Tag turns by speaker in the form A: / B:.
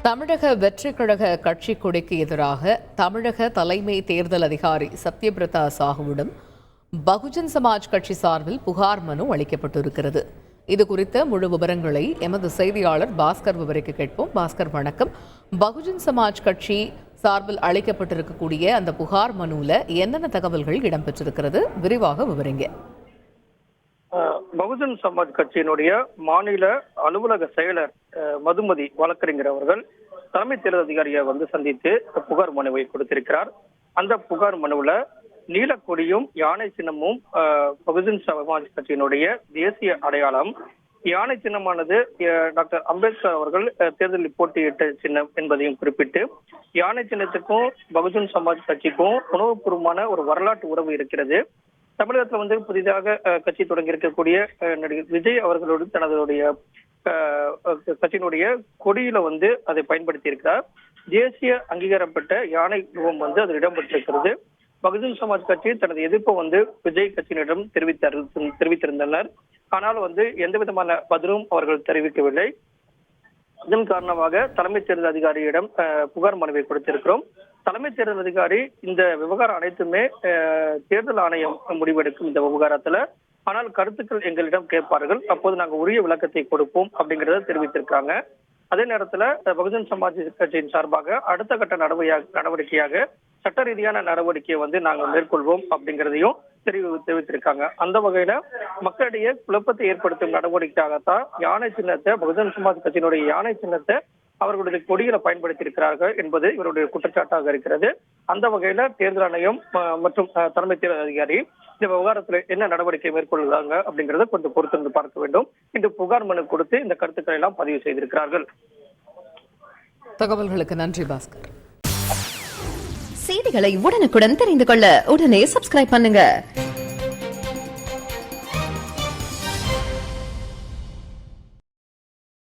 A: தமிழக வெற்றி கழக கட்சி கொடிக்கு எதிராக தமிழக தலைமை தேர்தல் அதிகாரி சத்யபிரதா சாஹுவிடம் பகுஜன் சமாஜ் கட்சி சார்பில் புகார் மனு அளிக்கப்பட்டிருக்கிறது. இது குறித்த முழு விவரங்களை எமது செய்தியாளர் பாஸ்கர் விவரிக்க கேட்போம். பாஸ்கர், வணக்கம். பகுஜன் சமாஜ் கட்சி சார்பில் அளிக்கப்பட்டிருக்கக்கூடிய அந்த புகார் மனுவில் என்னென்ன தகவல்கள் இடம்பெற்றிருக்கிறது, விரிவாக விவரிங்க.
B: பகுஜன் சமாஜ் கட்சியினுடைய மாநில அலுவலக செயலர் மதுமதி வழக்கறிஞர் அவர்கள் தலைமை தேர்தல் அதிகாரியை சந்தித்து புகார் மனுவை கொடுத்திருக்கிறார். அந்த புகார் மனுவில் நீலக்கொடியும் யானை சின்னமும் பகுஜன் சமாஜ் கட்சியினுடைய தேசிய அடையாளம். யானை சின்னமானது டாக்டர் அம்பேத்கர் அவர்கள் தேர்தலில் போட்டியிட்ட சின்னம் என்பதையும் குறிப்பிட்டு, யானை சின்னத்துக்கும் பகுஜன் சமாஜ் கட்சிக்கும் உணவுபூர்வமான ஒரு வரலாற்று உறவு இருக்கிறது. தமிழகத்துல புதிதாக கட்சி தொடங்கி இருக்கக்கூடிய நடிகர் விஜய் அவர்களோடு தனதுடைய கட்சியினுடைய கொடியில அதை பயன்படுத்தி இருக்கிறார். தேசிய அங்கீகாரப்பட்ட யானை உருவம் அதில் இடம்பெற்றிருக்கிறது. பகுஜன் சமாஜ் கட்சி தனது எதிர்ப்பை விஜய் கட்சியினரிடம் தெரிவித்திருந்தனர். ஆனால் எந்த விதமான பதிலும் அவர்கள் தெரிவிக்கவில்லை. இதன் காரணமாக தலைமை தேர்தல் அதிகாரியிடம் புகார் மனுவை கொடுத்திருக்கிறோம். தலைமை தேர்தல் அதிகாரி இந்த விவகாரம் அனைத்துமே தேர்தல் ஆணையம் முடிவெடுக்கும் இந்த விவகாரத்துல. ஆனால் கருத்துக்கள் எங்களிடம் கேட்பார்கள், அப்போது நாங்கள் உரிய விளக்கத்தை கொடுப்போம் அப்படிங்கறத தெரிவித்திருக்காங்க. அதே நேரத்துல பகுஜன் சமாஜ் கட்சியின் சார்பாக அடுத்த கட்ட நடவடிக்கையாக சட்ட ரீதியான நடவடிக்கையை நாங்கள் மேற்கொள்வோம் அப்படிங்கிறதையும் தெரிவித்திருக்காங்க. அந்த வகையில மக்களிடையே குழப்பத்தை ஏற்படுத்தும் நடவடிக்கையாகத்தான் யானை சின்னத்தை, பகுஜன் சமாஜ் கட்சியினுடைய யானை சின்னத்தை அவர்களுடைய கொடியில பயன்படுத்தி இருக்கிறார்கள் என்பது இவருடைய குற்றச்சாட்டாக இருக்கிறது. அந்த வகையில தேர்தல் ஆணையம் மற்றும் தலைமை தேர்தல் அதிகாரி இந்த விவகாரத்துல என்ன நடவடிக்கை மேற்கொள்கிறாங்க அப்படிங்கறத கொஞ்சம் பொறுத்திருந்து பார்க்க வேண்டும். இன்று புகார் மனு கொடுத்து இந்த கருத்துக்களை எல்லாம் பதிவு செய்திருக்கிறார்கள்.
A: தகவல்களுக்கு நன்றி பாஸ்கர்.
C: செய்திகளை உடனுக்குடன் தெரிந்து கொள்ள உடனே சப்ஸ்கிரைப் பண்ணுங்க.